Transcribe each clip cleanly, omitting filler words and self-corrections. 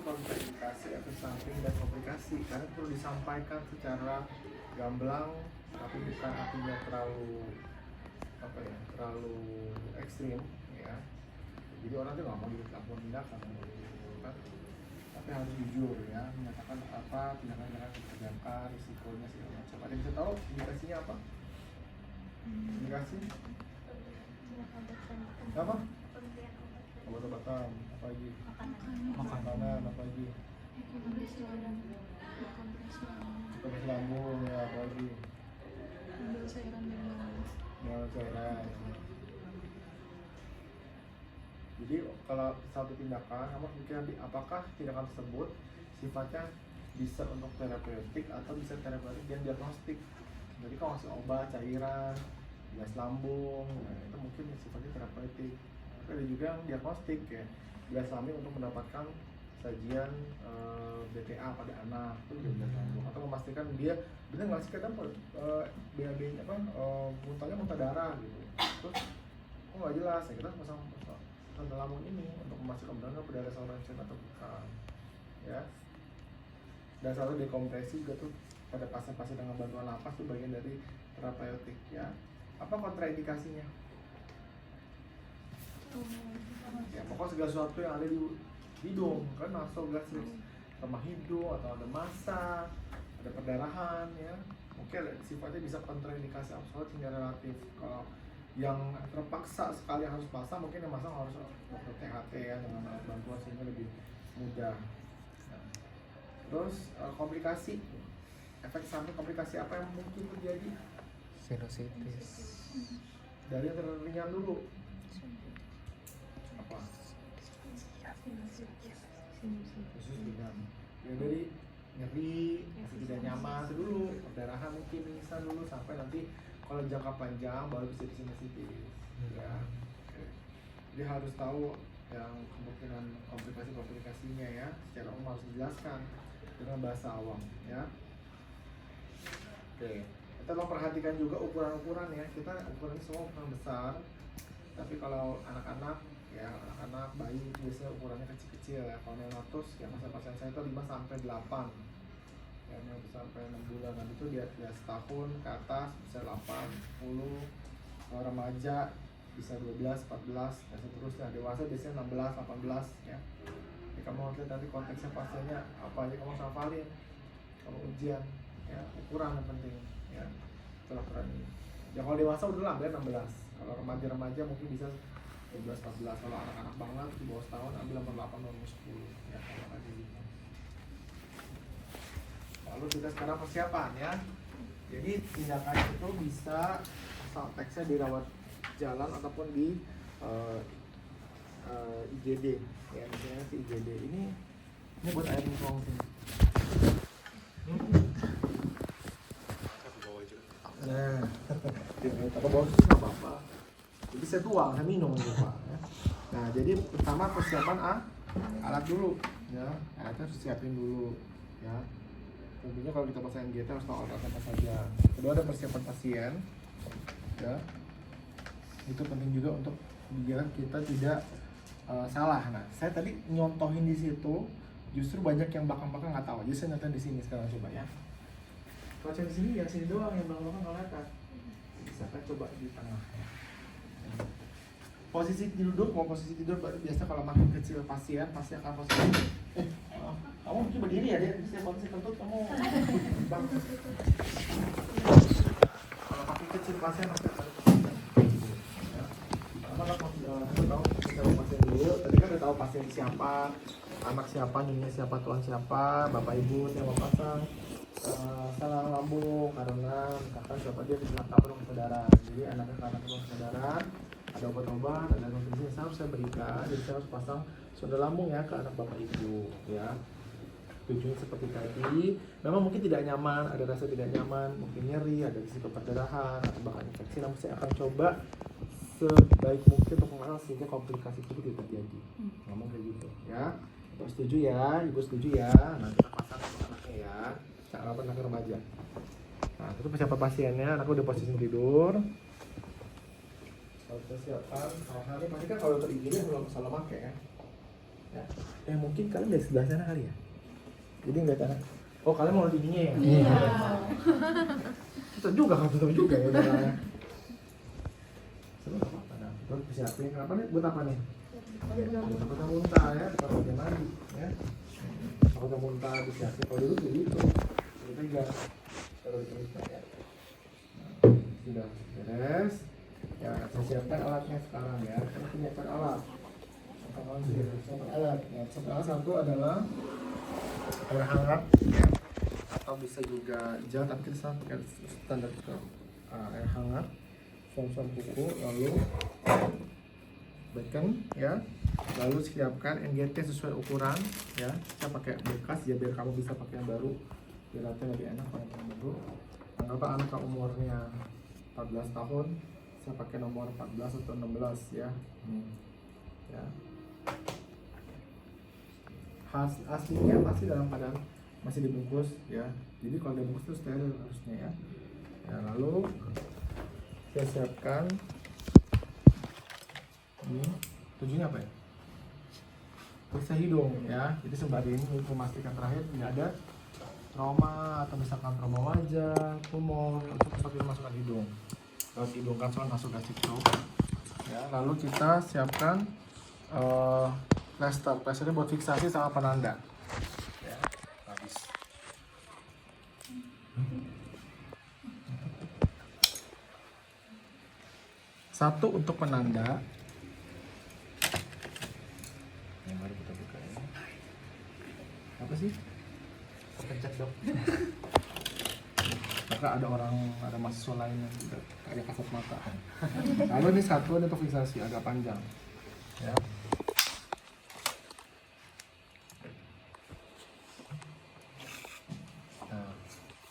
kontraindikasi, efek samping dan komplikasi? Karena perlu disampaikan secara gamblang, tapi bukan artinya terlalu ekstrim, ya. Jadi orang tuh nggak mau dilakukan tindakan, kan? Tapi harus jujur, ya, menyatakan apa tindakan-tindakan yang dikerjakan, risikonya segala macam. Ada yang bisa tahu indikasinya apa? Indikasi? Apa? Obat-obatan, apa lagi? Makanan, apa lagi? Kompres lambung, ya, apa lagi? Cairan. Jadi kalau satu tindakan, kamu harus mikir nanti apakah tindakan tersebut sifatnya bisa untuk terapeutik atau bisa terapeutik dan diagnostik. Jadi kalau ngasih obat, cairan, gas lambung, nah, itu mungkin sifatnya terapeutik. Tapi ada juga yang diagnostik, ya, gas lambung untuk mendapatkan sajian BTA pada anak, itu juga gas lambung, atau memastikan dia benar nggak sih kadang BAB-nya muntahnya muntah darah gitu. Terus kok nggak jelas, ya kita pasang lambung ini untuk memastikan benar berdarah saluran cerna atau bukan, ya. Dan selalu dekompresi juga tuh pada pasien-pasien dengan bantuan napas itu bagian dari terapeutik, ya. Apa kontraindikasinya? Ya pokoknya segala sesuatu yang ada di hidung, kan nasogastritis, lemah hidung atau ada massa, ada perdarahan, ya. Mungkin sifatnya bisa kontraindikasi absolut hingga relatif. Kalau yang terpaksa sekali harus pasang, mungkin yang masang harus dokter THT, ya, dengan alat bantuan sehingga lebih mudah. Nah, terus komplikasi, efek samping komplikasi apa yang mungkin terjadi? Sinusitis. Dari yang terringan dulu. Apa? Khusus bidang. Ya dari nyeri, masih tidak nyaman dulu, perdarahan mungkin pingsan dulu, sampai nanti kalau jangka panjang baru bisa sinusitis, ya. Oke. Jadi harus tahu yang kemungkinan komplikasinya, ya. Secara umum harus dijelaskan dengan bahasa awam, ya. Oke. Kita mau perhatikan juga ukuran-ukuran, ya. Kita ukurannya semua ukuran besar, tapi kalau anak-anak, ya, anak-anak bayi biasanya ukurannya kecil-kecil, ya. Kalau neonatus, ya, pasien-pasien saya itu 5 sampai 8. Ya, sampai 6 bulan, nanti itu dia setahun ke atas bisa 8, 10, remaja bisa 12, 14, dan seterusnya. Dewasa biasanya 16, 18, ya. Jadi kamu harus lihat nanti konteksnya pasiennya apa aja, kamu hafalin, kamu ujian, ya. Ukuran yang penting, ya. Itulah ukuran ini. Ya kalau dewasa udah ambil 16, kalau remaja mungkin bisa 12, 14, kalau anak-anak banget di bawah setahun ambil nomor 8, nomor 10, ya, kalau aja gitu. Lalu kita sekarang persiapan, ya. Jadi tindakan itu bisa asal teksnya dirawat jalan ataupun di IGD, ya, misalnya si IGD ini buat air minum sini. Nah, kalau bawa itu nggak apa-apa. Jadi saya tuang, saya minum gitu, Pak. Ya. Nah, jadi pertama persiapan alat dulu, ya. Alatnya harus siapin dulu, ya. Tentunya kalau kita pasang GT harus tahu alat apa saja. Kedua ada persiapan pasien, ya. Itu penting juga untuk biar kita tidak salah. Nah, saya tadi nyontohin di situ, justru banyak yang belakang-belakang nggak tahu. Jadi saya nyontohin di sini sekarang, coba, ya. Kalau di sini yang sini doang, yang belakang-belakang nggak kelihatan. Bisa kan coba di tengah, ya. Posisi duduk, mau posisi tidur biasa kalau makin kecil pasien pasti akan posisi. Kamu mungkin berdiri ya, dia bisa posisi kentut kamu. Bang. Kalau makin kecil pasien pasti akan posisi. Ya. Karena tahu siapa pasien dulu. Tadi kan udah tahu pasien siapa, anak siapa, nyonya siapa, tuan siapa, bapak ibu siapa pasang. Salah lambung karena kakak siapa dia bisa tabung saudara. Jadi anaknya karena tabung saudara. Ada obat-obat, ada nutrisi yang harus saya berikan, jadi saya harus pasang sonda lambung, ya, ke anak bapak ibu, ya. Tujuannya seperti tadi. Memang mungkin tidak nyaman, ada rasa tidak nyaman, mungkin nyeri, ada risiko perdarahan atau bahkan infeksi. Namun saya akan coba sebaik mungkin untuk mengatasi sehingga komplikasi itu tidak terjadi. Ngomong kayak gitu, ya. Ibu setuju, ya, ibu setuju, ya. Nah, kita pasang untuk anaknya, ya. Cara apa anak remaja. Nah, itu persiapan pasiennya, anaknya udah posisi tidur. Kalau persiapan, hal-hal ini pasti kan kalau dokter IGD belum salah pakai, ya. Ya. Mungkin kalian dari sebelah sana kali ya. Jadi ngeliat anak. Oh kalian mau lihat ininya ya? Iya. Kita juga kan betul juga ya. Udah. Seru nggak apa-apa. Nah, terus siapin apa nih? Buat apa nih? Buat muntah ya. Kalau dia mandi ya. Kalau muntah disiapin. Kalau dulu begitu. Pegang. Terus ya. Sudah beres. Ya, saya siapkan alatnya sekarang ya. Saya siapkan alat. Alat. Ya, salah satu adalah air hangat ya. Atau bisa juga gel, tapi kita pakai standar itu. Air hangat, suam-suam kuku, lalu bacon ya. Lalu siapkan NGT sesuai ukuran ya. Kita pakai bekas ya biar kamu bisa pakai yang baru. Biar nanti lebih enak pakai yang baru. Anggaplah anak umurnya 14 tahun, saya pakai nomor 14 atau 16 ya. Ya. Aslinya pasti dalam keadaan masih dibungkus ya. Jadi kalau dibungkus itu steril harusnya ya. Ya lalu saya siapkan ini tujuannya apa ya? Periksa hidung ya. Jadi sembari ini untuk memastikan terakhir tidak ada trauma atau misalkan trauma wajah, tumor untuk seperti masukkan hidung. Lewat hidung kan soal masuk ke situ. Ya, lalu kita siapkan plester. Plasternya buat fiksasi sama penanda. Ya, habis. Satu untuk penanda. Yang baru kita buka ya. Apa sih? Pencet dong. Maka ada mahasiswa lain yang tidak kayak kasat mata. Lalu ini satu ada untuk fiksasi agak panjang. Ya. Nah,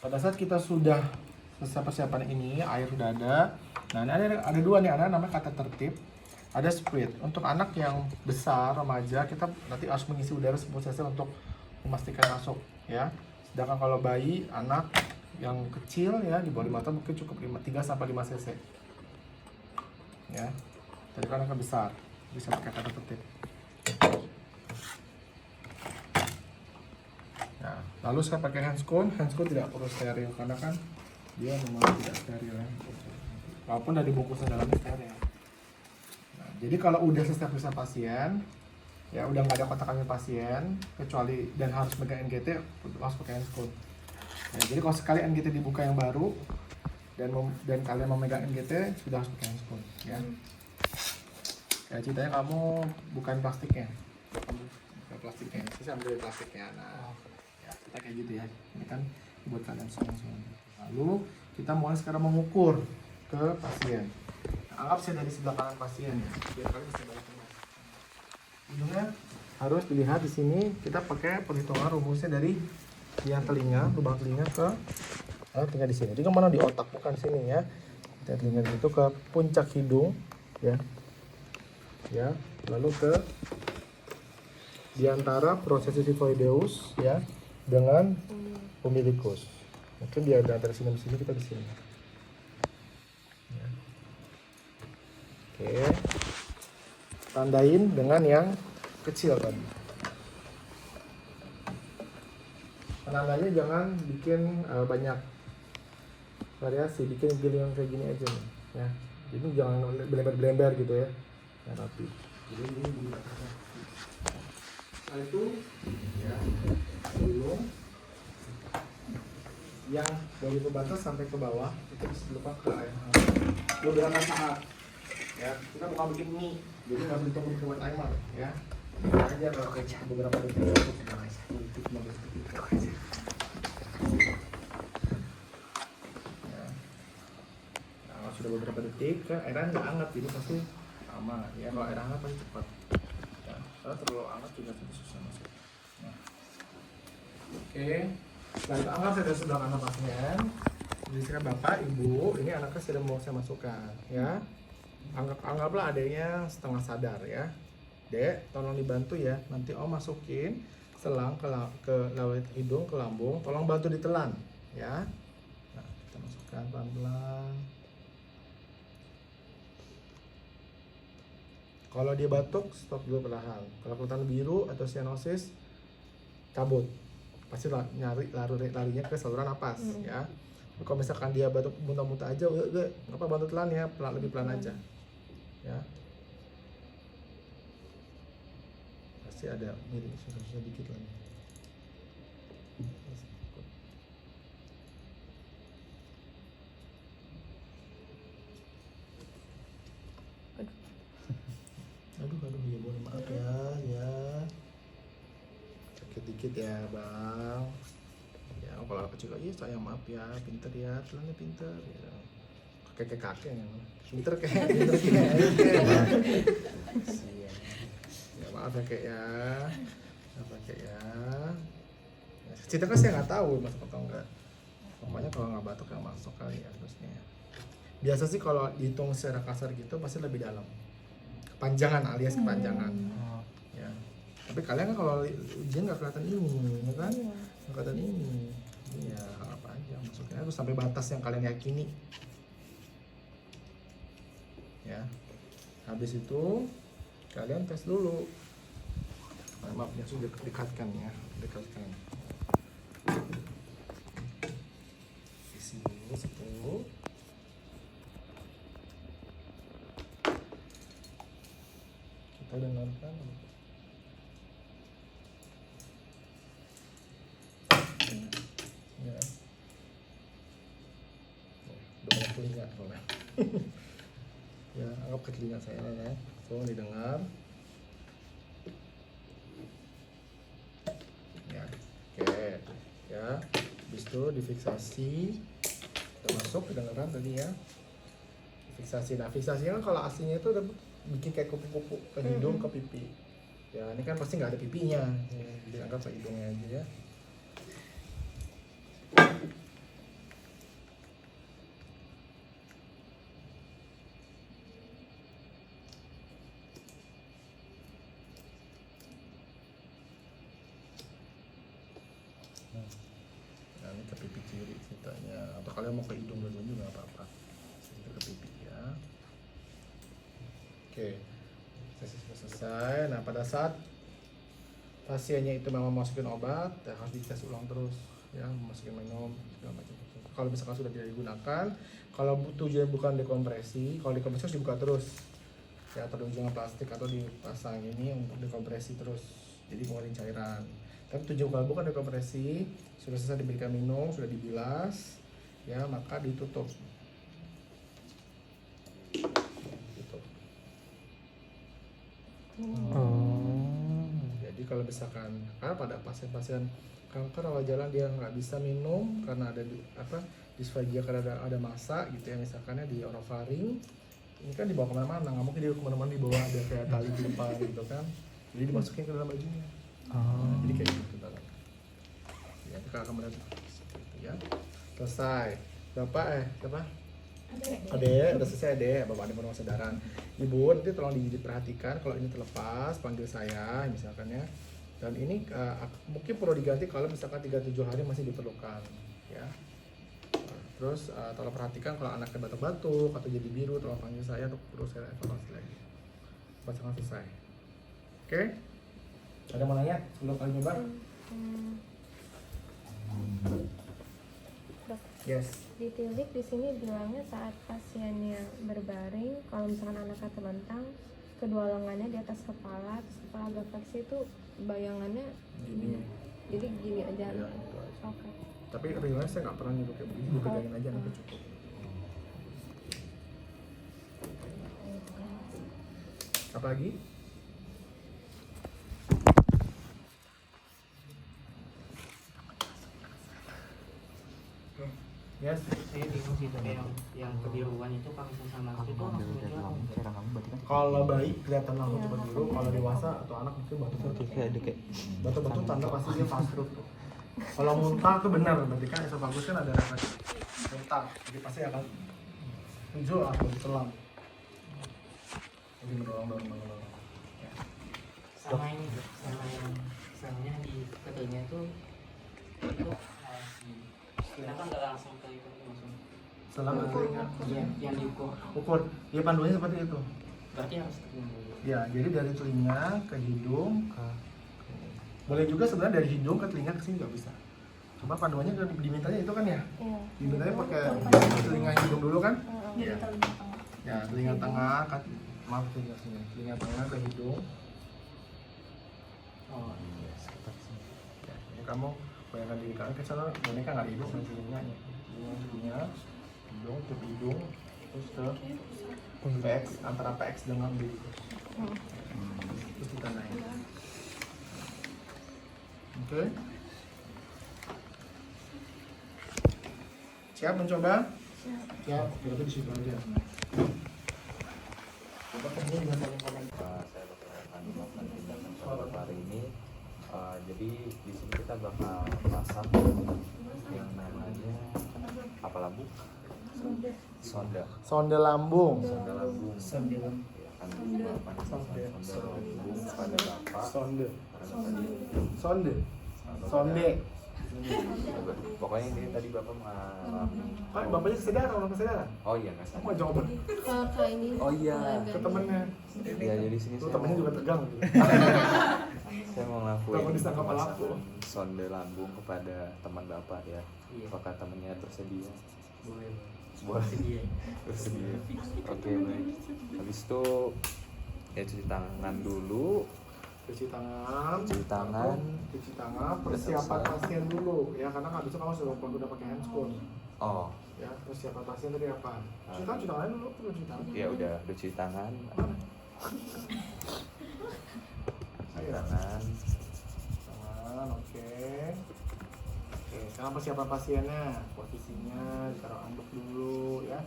pada saat kita sudah selesai persiapan ini, air sudah ada. Nah, ini ada dua nih, ada namanya kata tertib, ada spread. Untuk anak yang besar, remaja, kita nanti harus mengisi udara 10 cc untuk memastikan masuk, ya. Sedangkan kalau bayi, anak yang kecil ya di bawah 5 tahun mungkin cukup 3 sampai 5 cc. Ya. Jadi kan anak besar bisa pakai kata tertib. Nah, lalu saya pakai handscone tidak perlu steril karena kan dia memang tidak steril ya. Walaupun dari bungkusan dalamnya steril. Nah, jadi kalau udah selesai periksa pasien, ya udah nggak ada kotak kami pasien kecuali dan harus megang NGT harus pakai handscone. Ya, jadi kalau sekali NGT dibuka yang baru dan kalian memegang NGT sudah harus pakai handscone ya. Kayak ceritanya kamu bukan plastiknya, kamu bukan plastiknya, saya ambil plastiknya. Nah, ya kita kayak gitu ya. Ini kan buat kalian semua. Lalu kita mulai sekarang mengukur ke pasien. Nah, anggap saya dari sebelah kanan pasien ya, biar kalian bisa balik tengah. Hidungnya harus dilihat di sini. Kita pakai perhitungan rumusnya dari yang telinga, lubang telinga ke telinga di sini. Jadi kemana di otak bukan sini ya. Kita telinga itu ke puncak hidung ya. Ya, lalu ke diantara prosesi sifoideus ya dengan umbilicus. Mungkin dia ada antara sini kita di sini. Ya. Oke. Tandain dengan yang kecil tadi. Penandanya jangan bikin banyak variasi, bikin gilingan kayak gini aja nih, ya. Jadi jangan belembar-belembar gitu ya. Ya rapi. Jadi ini dulu. Setelah itu ya gulung yang dari pembatas sampai ke bawah itu bisa dilupa ke air hangat beberapa saat ya. Kita bukan bikin mie, jadi nggak boleh tunggu buat timer ya. Aja kalau beberapa detik ya. Nah, sudah beberapa detik ke airnya nggak hangat, jadi pasti aman ya. Kalau air hangat pasti cepat ya, kalau terlalu hangat juga susah masuk. Nah. Oke, setelah itu anggap saya sudah sebelah kanan pasien. Jadi sekarang bapak, ibu, ini anaknya sudah mau saya masukkan ya. Anggaplah adanya setengah sadar ya. Dek, tolong dibantu ya. Nanti om masukin selang ke lewat hidung ke lambung. Tolong bantu ditelan ya. Nah, kita masukkan pelan-pelan. Kalau dia batuk, stop dulu perlahan. Kalau kelihatan biru atau cyanosis, cabut. Pasti larinya ke saluran napas ya. Kalau misalkan dia batuk muntah-muntah aja, nggak apa bantu telan ya, lebih pelan aja. Ya. Pasti ada miring susah-susah dikit lagi. Aduh, ya boleh maaf ya. Sakit dikit ya bang. Ya kalau kecil lagi saya maaf ya, pinter ya, telannya pinter. Ya. Kakek yang pinter kayak. Ya maaf ya kek ya. Apa kek ya? Cerita kan saya nggak tahu masuk atau enggak. Pokoknya kalau nggak batuk yang masuk kali ya terusnya. Biasa sih kalau dihitung secara kasar gitu pasti lebih dalam. Kepanjangan alias kepanjangan. Ya. Tapi kalian kan kalau ujian nggak kelihatan ini, ya kan? Nggak kelihatan ini. Ya apa aja masuknya terus sampai batas yang kalian yakini. Ya. Habis itu kalian tes dulu. Maaf ya sudah dekatkan ya, dekatkan. Isi dulu situ. Kita dengarkan. Ya. Udah banyak telinga soalnya. Ya, anggap ke telinga saya ya. So, didengar. Ya, oke. Ya, habis itu difiksasi. Udah masuk kedengaran tadi ya. Fiksasi. Nah, fiksasi kan kalau aslinya itu udah bikin kayak kupu-kupu ke hidung, ke pipi. Ya, ini kan pasti nggak ada pipinya. Ya, jadi anggap ke hidungnya aja ya. Nah, ini ke pipi kiri ceritanya. Atau kalian mau ke hidung dulu juga nggak apa-apa. Itu ke pipi ya. Oke, sesi sudah selesai. Nah, pada saat pasiennya itu memang masukin obat, ya harus dites ulang terus, ya masukin minum segala macam. Kalau misalkan sudah tidak digunakan, kalau tujuannya bukan dekompresi, kalau dekompresi harus dibuka terus, ya atau dengan plastik atau dipasang ini untuk dekompresi terus, jadi mengeluarkan cairan. Tapi tujuan kalau bukan dekompresi, sudah selesai diberikan minum, sudah dibilas, ya maka ditutup. Jadi kalau misalkan pada pasien-pasien kanker awal jalan dia nggak bisa minum karena ada disfagia karena ada massa gitu ya, misalkannya di orofaring, ini kan dibawa kemana-mana, nggak mungkin dia kemana-mana dibawa ada kayak tali di depan gitu kan, jadi dimasukin ke dalam bajunya. Jadi kayak gitu dalam. Ya kita akan melihat seperti itu ya. Selesai. Bapak siapa? Ade, udah selesai Ade, Bapak Ade penuh kesadaran. Ibu nanti tolong diperhatikan kalau ini terlepas, panggil saya misalkan ya. Dan ini mungkin perlu diganti kalau misalkan 37 hari masih diperlukan ya. Terus tolong perhatikan kalau anaknya batuk-batuk atau jadi biru, tolong panggil saya untuk terus saya evaluasi lagi. Pasangan selesai. Oke? Ada mau nanya sebelum kalian nyoba? Yes. Ditilik di sini bilangnya saat pasiennya berbaring, kalau misalkan anaknya terlentang, kedua lengannya di atas kepala, terus kepala agak fleksi, itu bayangannya Gini. jadi gini aja. Ya, itu aja. Oke. Tapi realnya saya nggak pernah nyuruh kayak begini, dipegangin aja nanti cukup. Apa lagi? Yes. Saya bingung sih tadi yang kebiruan itu kalau sama aku itu langsung muncul. Kalau bayi kelihatan langsung cepat biru, kalau dewasa atau anak mungkin batuk-batuk tanda pasti dia fast stroke tuh. Kalau muntah tuh benar, berarti kan esofagus kan ada refleks muntah, jadi pasti akan muncul atau selang. Jadi mendorong. Ya. Sama ini, sama yang selnya di ketelnya itu kenapa nggak langsung ke itu langsung? Selang atau Yang diukur. ukur, ya panduannya seperti itu. Berarti harus telinga dulu. Ya, jadi dari telinga ke hidung. Boleh juga sebenarnya dari hidung ke telinga ke sini nggak bisa. Cuma panduannya dimintanya itu kan ya? Iya. Dimintanya pakai telinga hidung dulu kan? Jadi Iya. telinga tengah. Ya, telinga tengah, maaf telinga sini. Telinga tengah ke hidung. Oh iya, sekitar sini. Ya, ini kamu bayangkan diri kalian ke sana, boneka nggak hidung, dan telinganya. Telinga, hidung, ke hidung, terus ke PX, antara PX dengan B. Terus ditandain. Oke. Siap mencoba? Siap. Berarti di situ aja. Coba kamu dengan paling Saya bakal akan melakukan tindakan pada hari ini. Jadi di sini kita bakal pasang yang namanya apa lambung? Sonda. sonde lambung. Sonda lambung. Sonde lambung. Ya, kan melakukan sonda lambung pada bapak. Sonde. Karena tadi Sonde. Bapak Sonde. pokoknya ini tadi bapak mengalami. Pak, bapaknya kesedaran, orang kesedaran. Oh iya nggak Kamu salah. jawaban Ke ini. Oh iya. ke temennya. Ya jadi sini Tuh saya temennya mau- juga tegang. Gitu. saya mau ngelakuin Kamu disangka pelaku. pemasangan sonde lambung kepada teman bapak ya. Iya. Apakah temannya bersedia? Boleh. Boleh. Iya. Bersedia. Oke baik. Habis itu ya cuci tangan dulu. Cuci tangan. Cuci tangan. Cuci tangan. Persiapan selesai. pasien dulu. Ya, karena nggak bisa kamu udah pakai handphone. Oh Ya, persiapan pasien tadi apa? Cuci tangan dulu. Cuci tangan. ya udah cuci tangan. Cuci tangan. Tangan, oke. Oke, sekarang persiapan pasiennya. Posisinya ditaruh anduk dulu ya.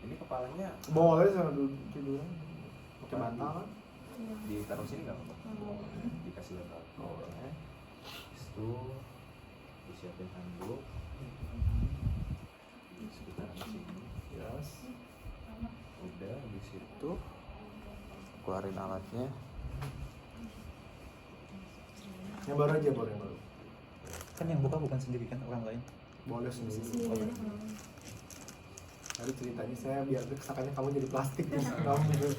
Ini kepalanya Boleh sana dulu tidur. Pakai bantal kan? ditaruh sini nggak apa? Dikasih bantal. Boleh. Habis itu disiapin handuk. Di sekitaran sini. Yes. Udah habis itu keluarin alatnya. Yang baru aja, boleh yang baru. Kan yang buka bukan sendiri kan, orang lain. Boleh sendiri. Boleh. Tadi ceritanya saya biar kesannya kamu jadi plastik terus kamu gitu.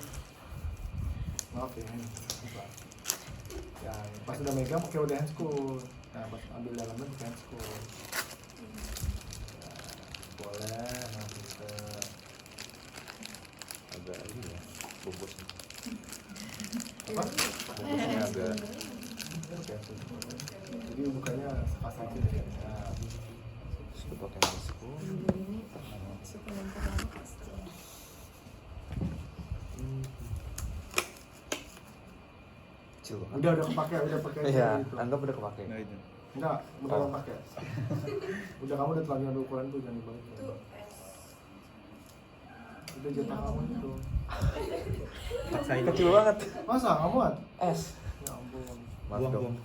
Maaf ya. Ya, pas udah megang pakai udah handscool. Nah, pas ambil dalamnya pakai handscool. Ya, boleh, nah pinter. Agak ini ya bungkusnya. Apa? Bungkusnya agak Oke, jadi bukanya sekasar aja ya. Nah, terus kita pakai masker. Ini suplemen terlalu pasti. Kecil banget. udah pakai Iya, gitu. anggap udah kepake. Nah itu. Enggak, udah Oh. pakai. Udah kamu udah telah ngambil ukuran tuh jangan dibalik. Udah jatah kamu itu. Paksain. Kecil banget. Masa kamu muat? Es. Ya ampun. Maaf Buang, dong. buang.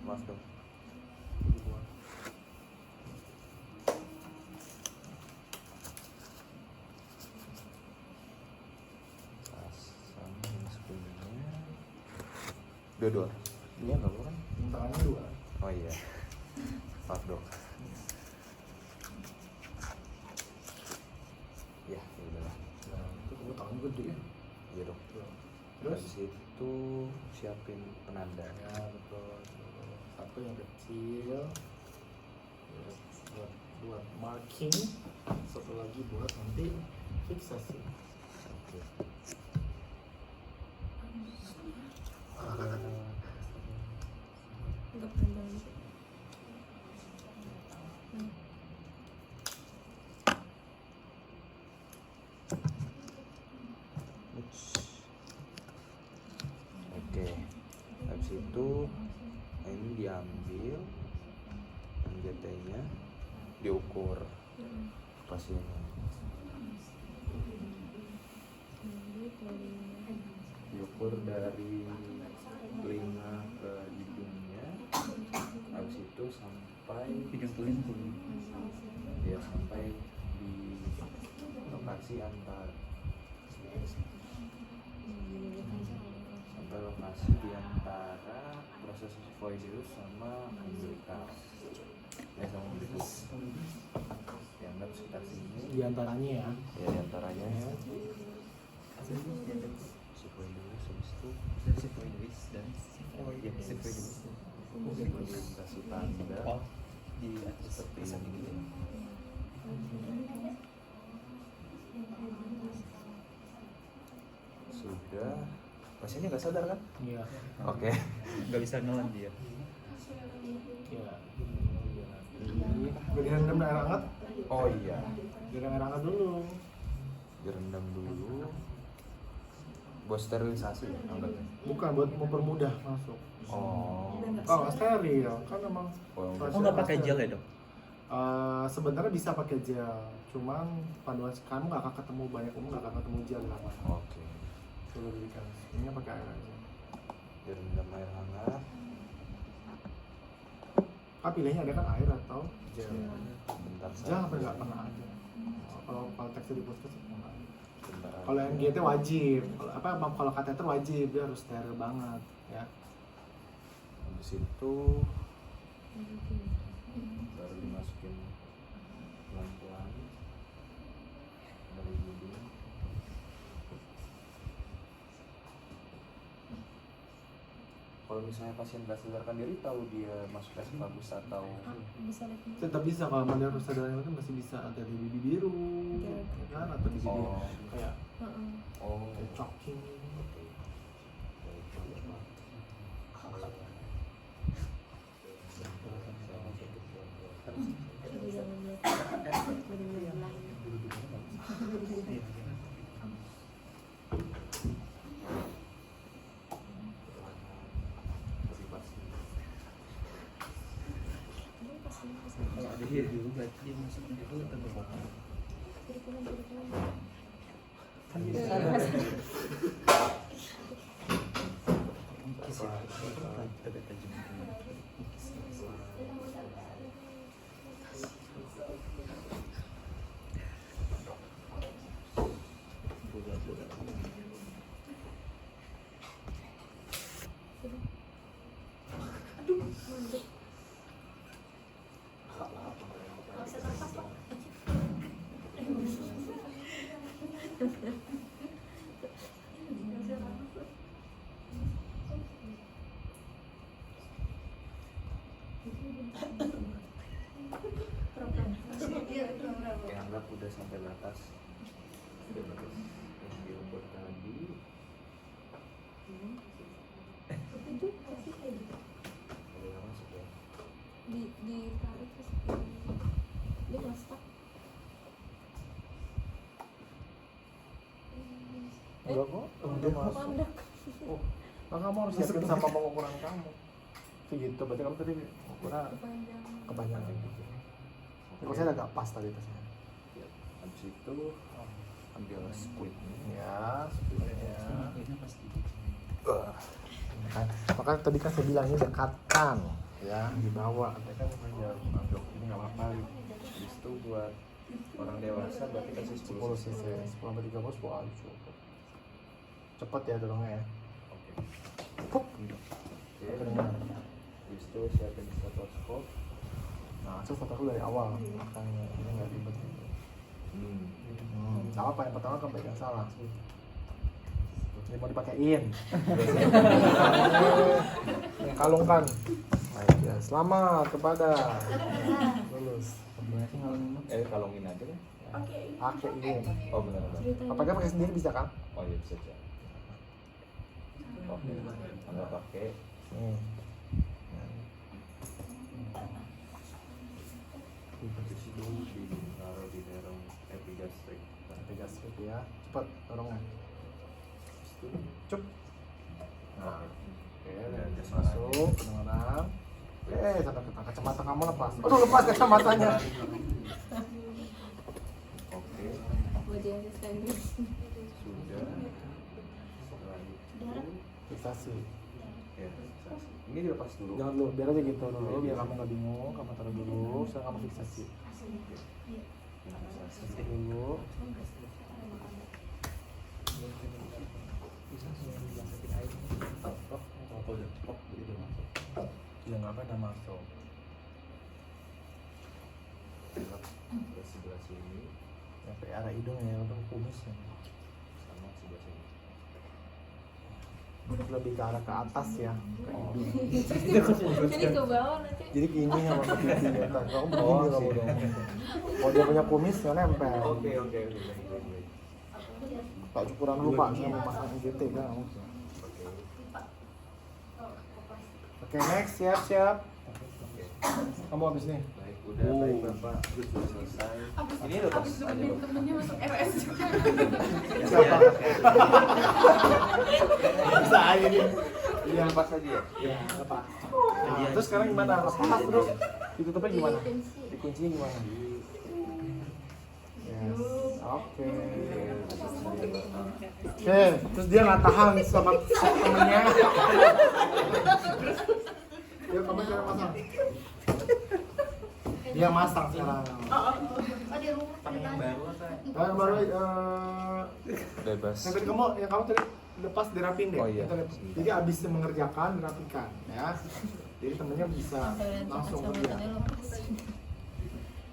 Maaf dong. Pasang spoonnya. Dua-dua. Ini enggak apa kan? Tangannya dua. Oh iya. Maaf dong. Ya, ya udahlah. Nah, itu kamu tangan gede ya. Iya dong. Terus? Habis itu siapin penanda. Ya betul. Satu yang kecil. Ya, buat marking. Satu lagi buat nanti fiksasi. Oke. Enggak panjang. Ups. Oke. Habis itu ini diambil MGT-nya diukur pasiennya. Diukur dari telinga ke hidungnya. Habis itu sampai Hidung telinga. ya sampai di lokasi antar sampai lokasi di antara proses voiceus sama umbilical sama umbilicus dianggap sekitar sini Di antaranya ya. ya di antaranya Sifoidus habis itu Sifoidus dan ya sifoidus. kasih tanda Oh, di atas seperti ini. Sudah, pasiennya nggak sadar kan? Iya. Oke. nggak bisa ngelan dia. Iya. Jadi direndam air hangat. Oh iya, Direndam air hangat dulu. direndam dulu. Buat sterilisasi anggapnya. Bukan buat mempermudah masuk. Oh. Oh, nggak steril kan memang. Oh, Oh, nggak pakai gel ya dok? Sebenarnya bisa pakai gel, cuman panduan kamu nggak akan ketemu banyak nggak akan ketemu gel di lapangan. Oke. Coba diberikan. Ini pakai air aja. Direndam air hangat. Pilihnya ada kan air atau gel. Bentar Gel apa saja. nggak pernah ada. Kalau tekstil di puskes nggak ada. Bentar Kalau aja. NGT wajib. Kalau kateter wajib dia harus steril banget ya. Habis itu baru dimasukin pelan-pelan dari hidung. Kalau misalnya pasien nggak sadarkan diri, tahu dia masuk tes bagus atau Bisa lihat. Tetap bisa kalau melihat kesadaran itu masih bisa ada di bibi biru, Iya. ya kan? Atau di bibi Oh. kayak Heeh. oh choking. oke. Jadi jangan lihat benar-benar lain. Kalau ada dia dulu berarti dia masukin dulu atau bagaimana? Kan bisa sadar. Kis ya, agak tajam. Oke, anggap udah sampai batas. Udah batas yang diukur tadi. Udah nggak masuk ya? Ditarik terus dia nggak stuck. Enggak kok, udah masuk. Mandek. Nah, kamu harus siapin sama pengukuran kamu. Segitu, berarti kamu tadi ukuran Kepanjangan. kepanjangan gitu. Kalau saya agak pas tadi tasnya. Habis itu ambil squidnya. Ya, sebenarnya. Ini pasti. Makanya tadi kan saya bilangnya dekatkan, ya, di bawah. Tapi kan hanya ambil ini nggak apa-apa. Habis itu buat orang dewasa berarti kasih 10 cc, 10 sampai 30, 10 aja cukup. Cepet ya dorongnya ya. Oke. Pup. Oke. Kedengaran. Habis itu siapin stetoskop. Nah, itu foto aku dari awal, makanya ini nggak ribet. Nggak apa-apa, yang pertama kan baik yang salah. Ini mau dipakein. Yang kalungkan. Baik ya, selamat kepada lulus. Gimana sih ngalungin? Kalungin aja deh. Pakein. Oh benar-benar. Apakah pakai sendiri bisa kan? Oh iya bisa aja. Oke. Anda pakai. Nih. Habis itu ditaruh di daerah epigastrik. Epigastrik ya, cepat dorongnya. Cup. Nah, oke, dan masuk, kedengaran. Sampai ke kacamata kamu lepas. Aduh, lepas kacamatanya. Oke. Baju yang standar. Sudah. Setelah itu Fiksasi. ya, ini dilepas dulu. Jangan dulu, biar aja gitu dulu, biar kamu nggak bingung. Kamu taruh dulu, sekarang kamu fiksasi. Fiksasi dulu. Ya nggak apa masuk. Ke sebelah sini Sampai arah hidung ya, untuk kumis ya. sama sebelah sini. Lebih ke arah ke atas ya. Jadi ke bawah nanti. Jadi ke ini sama ke pipi ya. Kamu begini kamu dong. Kalau dia punya kumis ya nempel. Oke. Pak cukuran dulu Pak, saya mau pasang GT kan. Oke, next, siap. Kamu habis nih. Baik, udah baik Bapak. Sudah selesai. Ini lepas aja Bapak. temennya masuk RS juga. Siapa? Bisa aja nih. Iya, lepas aja ya. Iya, lepas. Nah, terus sekarang gimana? Lepas terus ditutupnya gimana? Dikuncinya gimana? Yes. Oke. Oke, terus dia nggak tahan sama temennya. Yuk, kamu cara masang. Dia masang sekarang. Di rumah. Pakai yang baru apa? Baru Bebas. yang tadi kamu tadi lepas dirapin deh. Oh, iya. Jadi abis mengerjakan dirapikan ya. Jadi temennya bisa langsung kerja.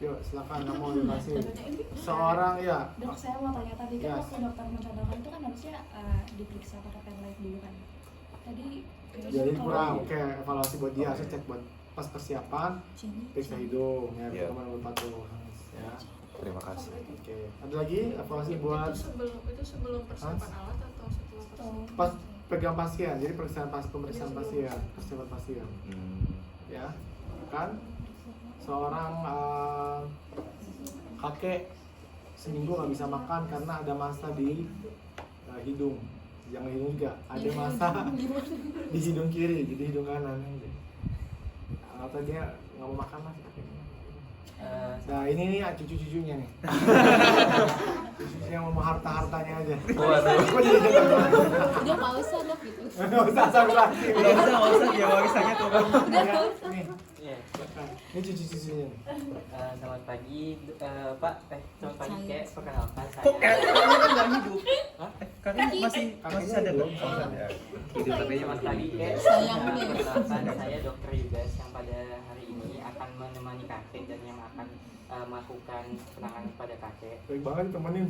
Yuk silakan kamu jelasin. Seorang ya. Dok, saya mau tanya tadi kan Yes. waktu dokter mencontohkan itu kan harusnya diperiksa pakai pen light dulu kan. Tadi Jadi kurang. Oke, evaluasi buat dia. Saya cek buat pas persiapan. sini. Periksa hidung ya. Iya. Kemarin lupa tuh. Ya. Terima kasih. Oke. Ada lagi evaluasi buat Itu sebelum persiapan alat atau setelah persiapan? pas pegang pasien. Jadi pemeriksaan pasien, persiapan pasien. Ya, kan? Seorang kakek seminggu nggak bisa makan karena ada masa di hidung. Jangan hidung juga, ada masa di hidung kiri, jadi hidung kanan. Atau dia nggak mau makan lah. Nah ini nih cucu-cucunya nih. Cucunya mau harta-hartanya aja. Kok jadi Udah nggak usah dok gitu. nggak usah lagi. Nggak usah dia warisannya turun. Nih, Iya. ini cucu-cucunya nih. Selamat pagi, Pak. Selamat pagi, Kek. Perkenalkan saya. Kok kakaknya kan nggak hidup? Hah? Kakaknya masih sadar hidup. dong. Selamat pagi, Kek. Sayangnya. Perkenalkan saya Dokter Yugas yang pada hari ini akan menemani kakek dan yang akan melakukan penanganan pada kakek. Baik banget temenin.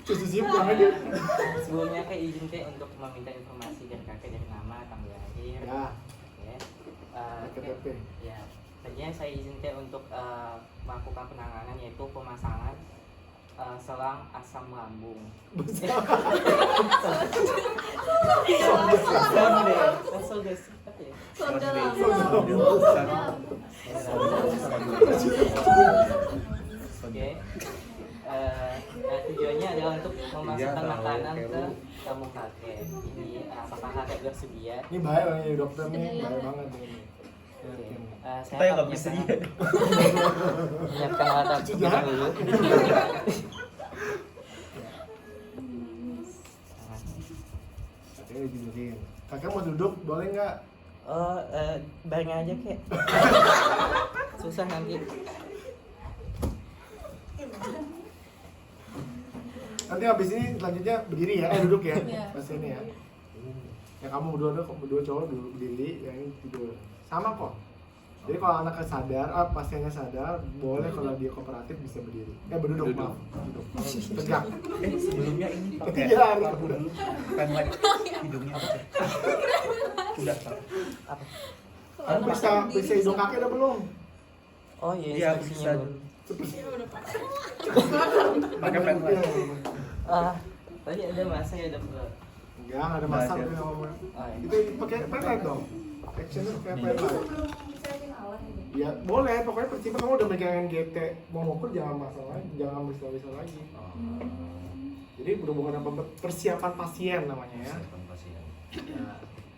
Cucu sip banget ya. Sebelumnya Kek izin Kek untuk meminta informasi dari kakek dari nama, tanggal lahir. Ya, Ya. Kek, KTP. ya. Selanjutnya saya izin Kek untuk melakukan penanganan yaitu pemasangan selang asam lambung. Sonde. Apa ya? Oke. Tujuannya adalah untuk memasukkan makanan ke tamu kakek. Ini apakah kakek bersedia? Ini bahaya nih dokter nih, bahaya banget ini. Kita yang nggak bisa dia. Menyiapkan alat Sudah. kita dulu. Kakaknya didudukin. Kakak mau duduk, boleh nggak? Oh, bareng aja Kek. Susah nanti. Nanti habis ini selanjutnya berdiri ya, duduk ya, Iya. pas ini ya. Ya kamu berdua cowok duduk berdiri, yang ini tidur. Sama kok. Jadi kalau anaknya sadar, pasiennya sadar, boleh kalau dia kooperatif bisa berdiri. Berduduk, maaf. Duduk. Tegak. Sebelumnya ini pakai Iya, apa dulu? Pen light hidungnya apa sih? Udah Pak. Apa? Kamu bisa hidung kakek udah belum? Oh iya, Iya, instruksinya bisa. belum. Pakai pen light. Tadi ada masa ya dokter. Enggak ada masalah Nggak ada. tapi nggak mau. Oh, iya. Itu pakai pen light dong. Actionnya pakai pen light. Belum setting alat ini. Ya boleh, pokoknya percuma kamu udah megangin GT mau ngukur jangan masalah, jangan bisa lagi. Jadi berhubungan sama persiapan pasien namanya ya. Persiapan pasien.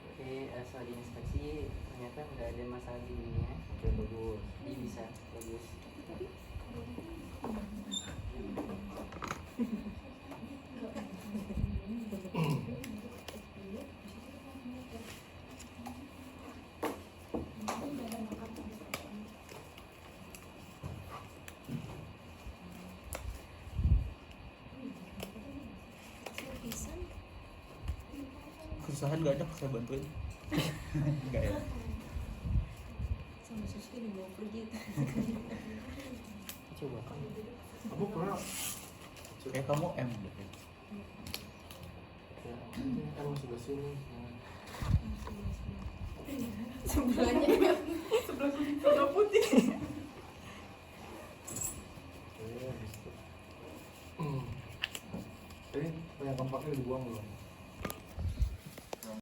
Oke, setelah diinspeksi ternyata nggak ada masalah di ininya. Oke bagus. Jadi bisa bagus. Kesusahan gak ada, saya bantuin. Enggak ya. Sama susu dibawa pergi. Coba kan. Kamu kurang. Kayak kamu M deh. Ya, emang sebelah sini. Sebelahnya. Sebelah putih. Jadi yang kompaknya dibuang belum?